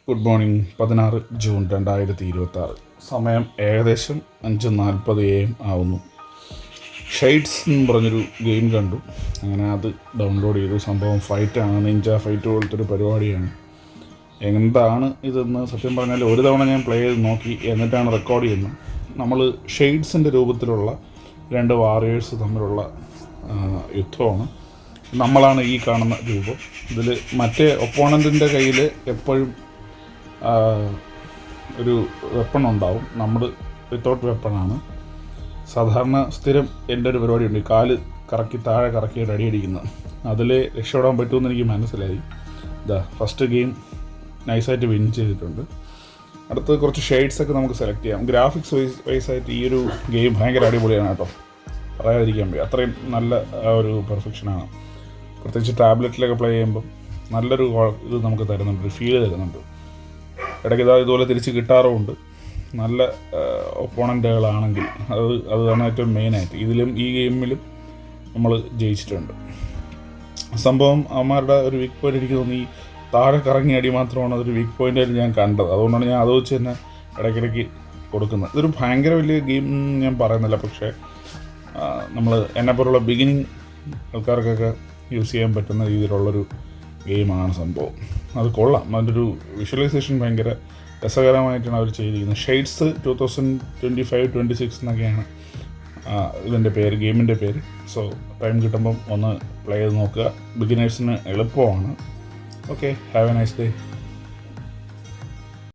Good morning 16 June 2026. സമയം ഏകദേശം 5:40 AM ആവുന്നു. ഷെയ്ഡ്സ് എന്ന് പറഞ്ഞൊരു ഗെയിം കണ്ടു. അങ്ങനെ അത് ഡൗൺലോഡ് ചെയ്തു. സംഭവം ഫൈറ്റാണ്, നിഞ്ച ഫൈറ്റ് പോലത്തൊരു പരിപാടിയാണ്. എന്താണ് ഇതെന്ന് സത്യം പറഞ്ഞാൽ ഒരു തവണ ഞാൻ പ്ലേ ചെയ്ത് നോക്കി, എന്നിട്ടാണ് റെക്കോർഡ് ചെയ്യുന്നത്. നമ്മൾ ഷെയ്ഡ്സിൻ്റെ രൂപത്തിലുള്ള രണ്ട് വാറിയേഴ്സ് തമ്മിലുള്ള യുദ്ധമാണ്. നമ്മളാണ് ഈ കാണുന്ന രൂപം. ഇതിൽ മറ്റേ ഒപ്പോണൻറ്റിൻ്റെ കയ്യിൽ എപ്പോഴും ഒരു വെപ്പൺ ഉണ്ടാവും. നമ്മൾ വിത്തൗട്ട് വെപ്പണാണ്. സാധാരണ സ്ഥിരം എൻ്റെ ഒരു പരിപാടിയുണ്ട്, കാല് കറക്കി താഴെ കറക്കിയിട്ട് അടിയടിക്കുന്നത്. അതിൽ രക്ഷപ്പെടാൻ പറ്റുമെന്ന് എനിക്ക് മനസ്സിലായി. ഫസ്റ്റ് ഗെയിം നൈസായിട്ട് വിൻ ചെയ്തിട്ടുണ്ട്. അടുത്ത് കുറച്ച് ഷെയ്ഡ്സൊക്കെ നമുക്ക് സെലക്ട് ചെയ്യാം. ഗ്രാഫിക്സ് വൈസായിട്ട് ഈ ഒരു ഗെയിം ഭയങ്കര അടിപൊളിയാണ് കേട്ടോ, പറയാതിരിക്കാൻ പറ്റും. അത്രയും നല്ല ഒരു പെർഫെക്ഷനാണ്. പ്രത്യേകിച്ച് ടാബ്ലറ്റിലൊക്കെ പ്ലേ ചെയ്യുമ്പം നല്ലൊരു ഇത് നമുക്ക് തരുന്നുണ്ട്, ഒരു ഫീൽ തരുന്നുണ്ട്. ഇടയ്ക്ക് ഇതുപോലെ തിരിച്ച് കിട്ടാറുമുണ്ട്. നല്ല ഒപ്പോണൻറ്റുകളാണെങ്കിൽ അതാണ് ഏറ്റവും മെയിനായിട്ട്. ഇതിലും ഈ ഗെയിമിലും നമ്മൾ ജയിച്ചിട്ടുണ്ട്. സംഭവം അവന്മാരുടെ ഒരു വീക്ക് പോയിൻ്റ് എനിക്ക് തോന്നി താഴെ കറങ്ങി അടി മാത്രമാണ് അതൊരു വീക്ക് പോയിൻ്റായിട്ട് ഞാൻ കണ്ടത്. അതുകൊണ്ടാണ് ഞാൻ അത് വെച്ച് തന്നെ ഇടയ്ക്കിടയ്ക്ക് കൊടുക്കുന്നത്. ഇതൊരു ഭയങ്കര വലിയ ഗെയിം ഞാൻ പറയുന്നില്ല, പക്ഷേ നമ്മൾ എന്നെപ്പോലുള്ള ബിഗിനിങ് ആൾക്കാർക്കൊക്കെ യൂസ് ചെയ്യാൻ പറ്റുന്ന രീതിയിലുള്ളൊരു ഗെയിമാണ് സംഭവം. അത് കൊള്ളാം. അതിൻ്റെ ഒരു വിഷ്വലൈസേഷൻ ഭയങ്കര രസകരമായിട്ടാണ് അവർ ചെയ്തിരിക്കുന്നത്. ഷെയ്ഡ്സ് 2025-26 എന്നൊക്കെയാണ് ഇതിൻ്റെ പേര്, ഗെയിമിൻ്റെ പേര്. സോ ടൈം കിട്ടുമ്പം ഒന്ന് പ്ലേ ചെയ്ത് നോക്കുക. ബിഗിനേഴ്സിന് എളുപ്പമാണ്. Okay, have A nice day.